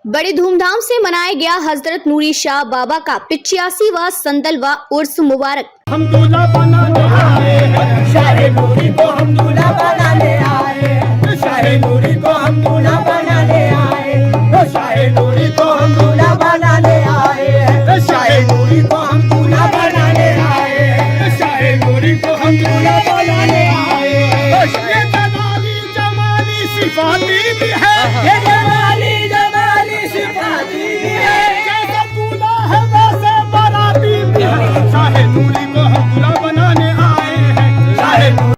बड़े धूमधाम से मनाया गया हजरत नूरी शाह बाबा का 85वां संदलवा उर्स मुबारक। हम दूल्हा बनाने आए हैं, शाहे नूरी को हम दूल्हा बनाने आए हैं, शाहे नूरी को हम दूल्हा बनाने आए हैं, शाहे नूरी को हम दूल्हा बनाने आए हैं, शाहे नूरी को हम दूल्हा बनाने आए हैं, शाहे नूरी को हम दूल्हा बनाने आए हैं। ये जलाली जमाली सिफाती भी है, ये जलाली जमाली सिफाती भी है, जैसा दूल्हा है वैसे बाराती भी है। शाहे नूरी को हम दूल्हा बनाने आए हैं, शाहे नूरी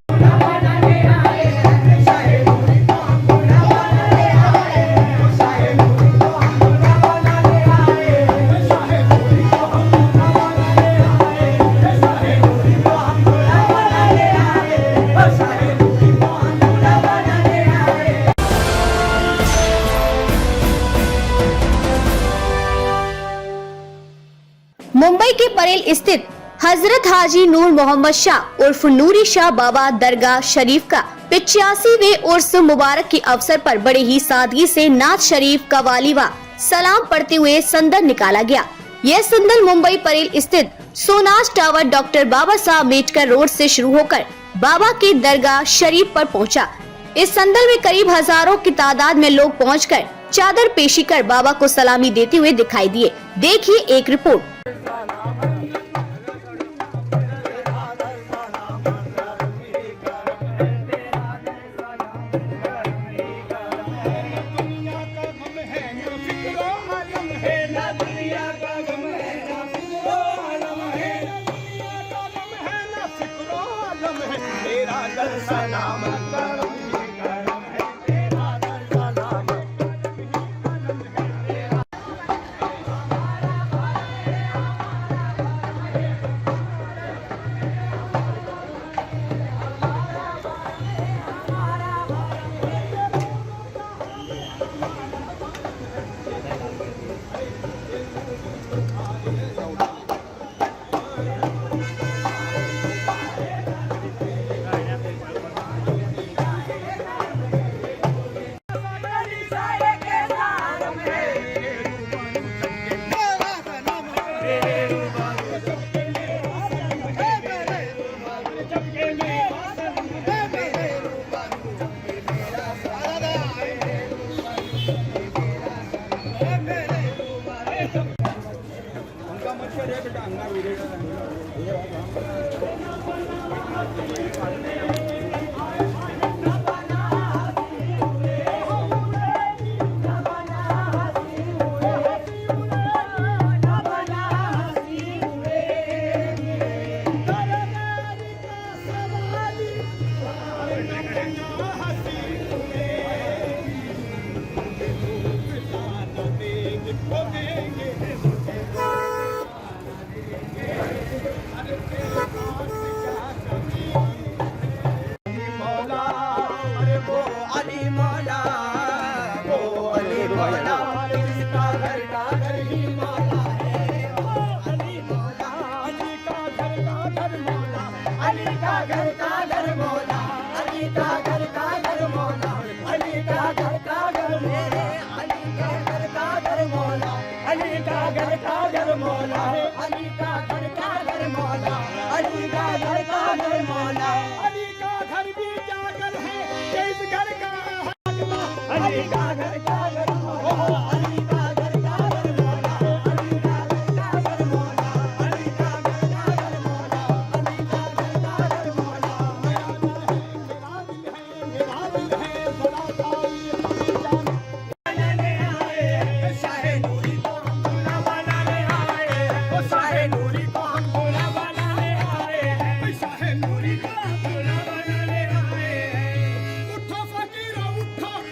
मुंबई के परेल स्थित हजरत हाजी नूर मोहम्मद शाह उर्फ नूरी शाह बाबा दरगाह शरीफ का 85वें उर्स मुबारक के अवसर पर बड़े ही सादगी से नात शरीफ कवाली व सलाम पढ़ते हुए संदल निकाला गया। यह संदल मुंबई परेल स्थित सोनाज टावर डॉक्टर बाबा साहब अम्बेडकर रोड से शुरू होकर बाबा के दरगाह शरीफ पर पहुंचा। इस संदल में करीब हजारों की तादाद में लोग पहुंचकर चादर पेशी कर बाबा को सलामी देते हुए दिखाई दिए। देखिए एक रिपोर्ट।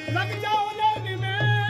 लग जाओ लेने में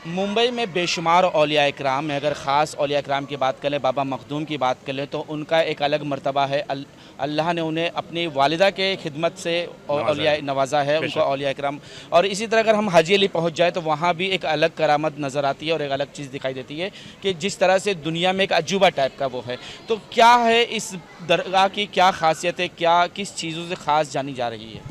मुंबई में बेशुमार औलिया इकराम में अगर ख़ास औलिया इकराम की बात करें, बाबा मखदूम की बात करें तो उनका एक अलग मर्तबा है। अल्लाह ने उन्हें अपनी वालिदा के खिदमत से औलिया नवाजा है, उनको औलिया इकराम। और इसी तरह अगर हम हाजी अली पहुँच जाए तो वहाँ भी एक अलग करामत नज़र आती है और एक अलग चीज़ दिखाई देती है कि जिस तरह से दुनिया में एक अजूबा टाइप का वो है। तो क्या है इस दरगाह की, क्या खासियत है, क्या किस चीज़ों से ख़ास जानी जा रही है?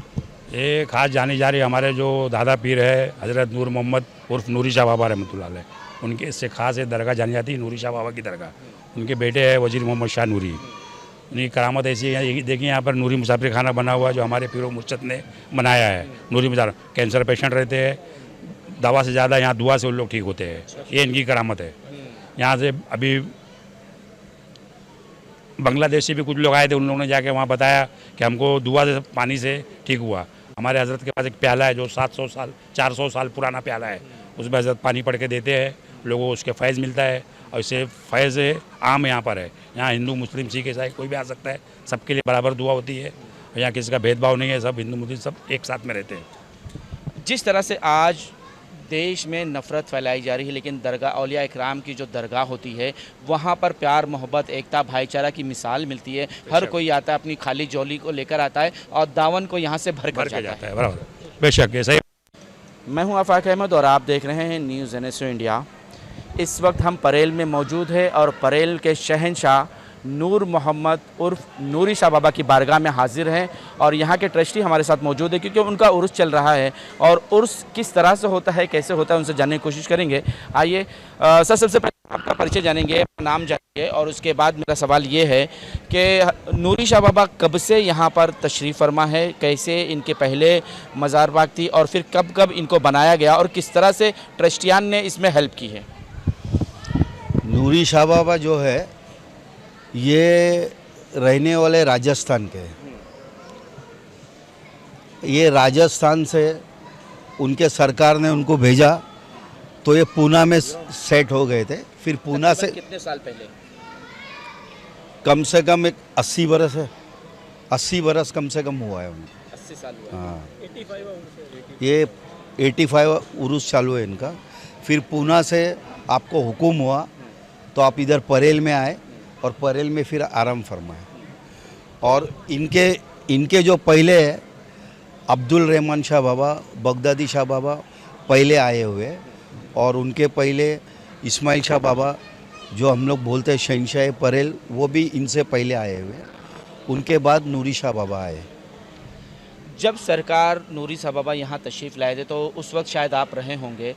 ये खास जानी जा रही हमारे जो दादा पीर है हज़रत नूर मोहम्मद उर्फ नूरी शाह बाबा रहमतुल्लाह अलैह, उनके इससे खास ये दरगाह जानी जाती है नूरी शाह बाबा की दरगाह। उनके बेटे हैं वजीर मोहम्मद शाह नूरी। उनकी करामत ऐसी है, देखिए यहाँ पर नूरी मुसाफिर खाना बना हुआ है जो हमारे पीर मुर्शद ने बनाया है। नूरी मुसाफिर कैंसर पेशेंट रहते हैं, दवा से ज़्यादा यहाँ दुआ से उन लोग ठीक होते हैं। ये इनकी करामत है। यहाँ से अभी बांग्लादेश से भी कुछ लोग आए थे, उन लोगों ने जाके वहाँ बताया कि हमको दुआ से पानी से ठीक हुआ। हमारे हज़रत के पास एक प्याला है जो 700 साल 400 साल पुराना प्याला है, उसमें हज़रत पानी पढ़ के देते हैं, लोगों को उसके फैज़ मिलता है। और इससे फैज़ आम यहाँ पर है। यहाँ हिंदू मुस्लिम सिख ईसाई कोई भी आ सकता है, सबके लिए बराबर दुआ होती है। और यहाँ किसी का भेदभाव नहीं है, सब हिंदू मुस्लिम सब एक साथ में रहते हैं। जिस तरह से आज देश में नफ़रत फैलाई जा रही है, लेकिन दरगाह औलिया इकराम की जो दरगाह होती है वहाँ पर प्यार मोहब्बत एकता भाईचारा की मिसाल मिलती है। हर कोई आता है, अपनी खाली झोली को लेकर आता है और दावन को यहाँ से भर कर जाता है। बराबर, बेशक ये सही। मैं हूँ आफाक अहमद और आप देख रहे हैं न्यूज़ NSO इंडिया। इस वक्त हम परेल में मौजूद हैं और परेल के शहंशाह नूर मोहम्मद उर्फ नूरी शाह बाबा की बारगाह में हाजिर हैं और यहाँ के ट्रस्टी हमारे साथ मौजूद है क्योंकि उनका उर्स चल रहा है। और उर्स किस तरह से होता है, कैसे होता है, उनसे जानने की कोशिश करेंगे। आइए सर, सबसे पहले आपका परिचय जानेंगे, नाम जानेंगे और उसके बाद मेरा सवाल ये है कि नूरी शाह बाबा कब से यहाँ पर तशरीफ़ फरमा है, कैसे इनके पहले मज़ार बाग थी और फिर कब कब इनको बनाया गया और किस तरह से ट्रस्टियान ने इसमें हेल्प की है? नूरी शाह बाबा जो है ये रहने वाले राजस्थान के, ये राजस्थान से उनके सरकार ने उनको भेजा तो ये पूना में सेट हो गए थे। फिर पूना से कितने साल पहले? कम से कम एक 80 बरस है, 80 बरस कम से कम हुआ है उनको। 80 साल हुआ। हाँ, ये 85 उर्स चालू है इनका। फिर पूना से आपको हुक्म हुआ तो आप इधर परेल में आए और परेल में फिर आराम फरमाए। और इनके जो पहले है अब्दुल रहमान शाह बाबा, बगदादी शाह बाबा पहले आए हुए, और उनके पहले इस्माइल शाह बाबा जो हम लोग बोलते हैं शहंशाह परेल, वो भी इनसे पहले आए हुए। उनके बाद नूरी शाह बाबा आए। जब सरकार नूरी शाह बाबा यहाँ तशरीफ़ लाए थे तो उस वक्त शायद आप रहे होंगे,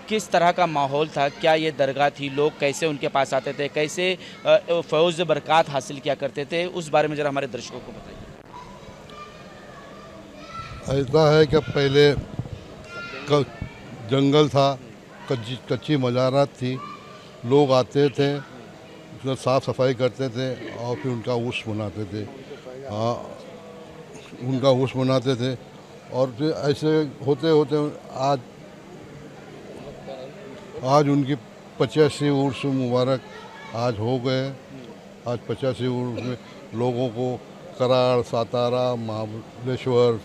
किस तरह का माहौल था? क्या ये दरगाह थी? लोग कैसे उनके पास आते थे? कैसे फौज बरक़ात हासिल किया करते थे? उस बारे में ज़रा हमारे दर्शकों को बताइए। ऐसा है कि पहले जंगल था, कच्ची मज़ारात थी, लोग आते थे, उसमें साफ़ सफाई करते थे और फिर उनका उर्स मनाते थे। हाँ, उनका उर्स मनाते थे और फिर ऐसे होते होते आज उनकी 85 उर्स मुबारक आज हो गए। आज 85 उर्स में लोगों को कराड़, सातारा, महाबलेश्वर,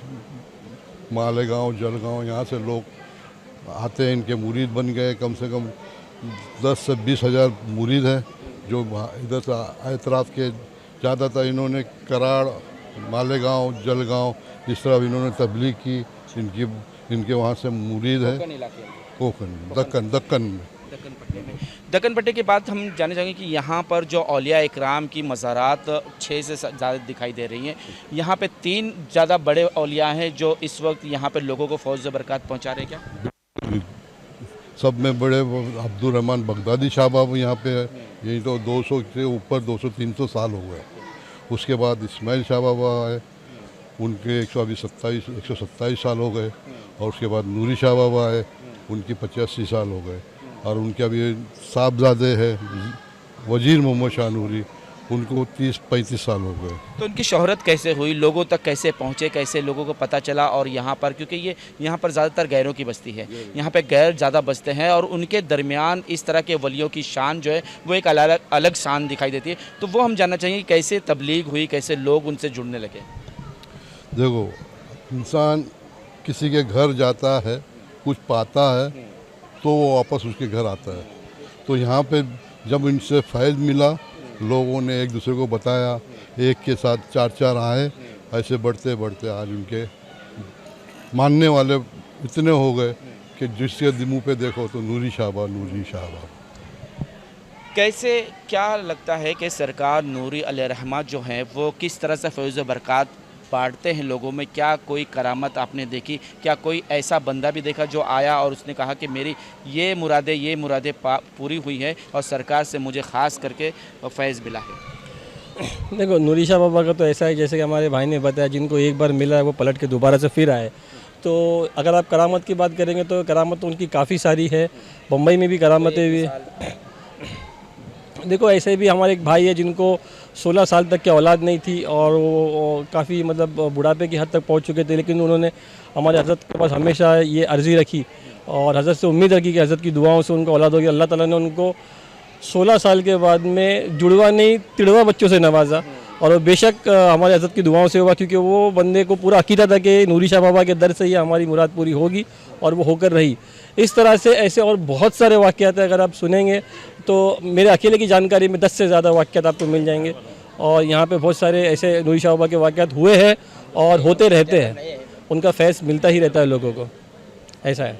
मालेगांव, जलगांव यहाँ से लोग आते हैं, इनके मुरीद बन गए। कम से कम 10 से 20 हज़ार मुरीद हैं जो इधर से एतराफ़ के। ज़्यादातर इन्होंने कराड़, मालेगांव, जलगांव इस तरह इन्होंने तबलीग की। इनके वहाँ से मुरीद हैं। कोकन, दक्कन में। दक्कन पट्टी के बाद हम जानना चाहेंगे कि यहाँ पर जो औलिया इकराम की मज़ारात 6 से ज़्यादा दिखाई दे रही हैं। यहाँ पे 3 ज़्यादा बड़े औलिया हैं जो इस वक्त यहाँ पे लोगों को फौज बरक़ात पहुँचा रहे हैं। क्या सब में बड़े अब्दुल रहमान बगदादी शाह बाबा यहाँ पे है। यही तो 200 से ऊपर 200-300 साल हो गए। उसके बाद इस्माइल शाह बाबा आए, उनके 127 साल हो गए। और उसके बाद नूरी शाह बाबा आए, उनकी 85 साल हो गए। और उनके अभी साहबजादे हैं वजीर मोहम्मद शाह नूरी, उनको 30-35 साल हो गए। तो उनकी शोहरत कैसे हुई, लोगों तक कैसे पहुँचे, कैसे लोगों को पता चला? और यहाँ पर क्योंकि ये यहाँ पर ज़्यादातर गैरों की बस्ती है, यहाँ पे गैर ज़्यादा बसते हैं और उनके दरमियान इस तरह के वलियों की शान जो है वो एक अलग शान दिखाई देती है। तो वो हम जानना चाहिए कैसे तबलीग हुई, कैसे लोग उनसे जुड़ने लगे? देखो, इंसान किसी के घर जाता है कुछ पाता है तो वो वापस उसके घर आता है। तो यहाँ पे जब इनसे फैज़ मिला, लोगों ने एक दूसरे को बताया, एक के साथ 4-4 आए, ऐसे बढ़ते बढ़ते आज उनके मानने वाले इतने हो गए कि जिसके मुँह पे देखो तो नूरी शाहबा, नूरी शाहबा। कैसे क्या लगता है कि सरकार नूरी अलैहिर्रहमत जो है वो किस तरह से फैज़ व बरक़ात बांटते हैं लोगों में? क्या कोई करामत आपने देखी? क्या कोई ऐसा बंदा भी देखा जो आया और उसने कहा कि मेरी ये मुरादें पूरी हुई है और सरकार से मुझे ख़ास करके फैज़ मिला है? देखो, नूरी शाह बाबा का तो ऐसा है जैसे कि हमारे भाई ने बताया, जिनको एक बार मिला है वो पलट के दोबारा से फिर आए। तो अगर आप करामत की बात करेंगे तो करामत तो उनकी काफ़ी सारी है। बम्बई में भी करामतें हुई। देखो, ऐसे भी हमारे एक भाई है जिनको 16 साल तक की औलाद नहीं थी और वो काफ़ी मतलब बुढ़ापे की हद तक पहुंच चुके थे, लेकिन उन्होंने हमारे हज़रत के पास हमेशा ये अर्ज़ी रखी और हज़रत से उम्मीद रखी कि हज़रत की दुआओं से उनको औलाद होगी। अल्लाह ताला ने उनको 16 साल के बाद में जुड़वा नहीं तिड़वा बच्चों से नवाजा और वो बेशक हमारे हज़रत की दुआओं से हुआ, क्योंकि वो बंदे को पूरा अकीदा था कि नूरी शाह बाबा के दर से ही हमारी मुराद पूरी होगी और वो होकर रही। इस तरह से ऐसे और बहुत सारे वाक़यात हैं, अगर आप सुनेंगे तो मेरे अकेले की जानकारी में 10 से ज़्यादा वाक़यात आपको मिल जाएंगे और यहाँ पे बहुत सारे ऐसे नूरी शाह बाबा के वाक़यात हुए हैं और होते रहते हैं। उनका फैज़ मिलता ही रहता है लोगों को, ऐसा है।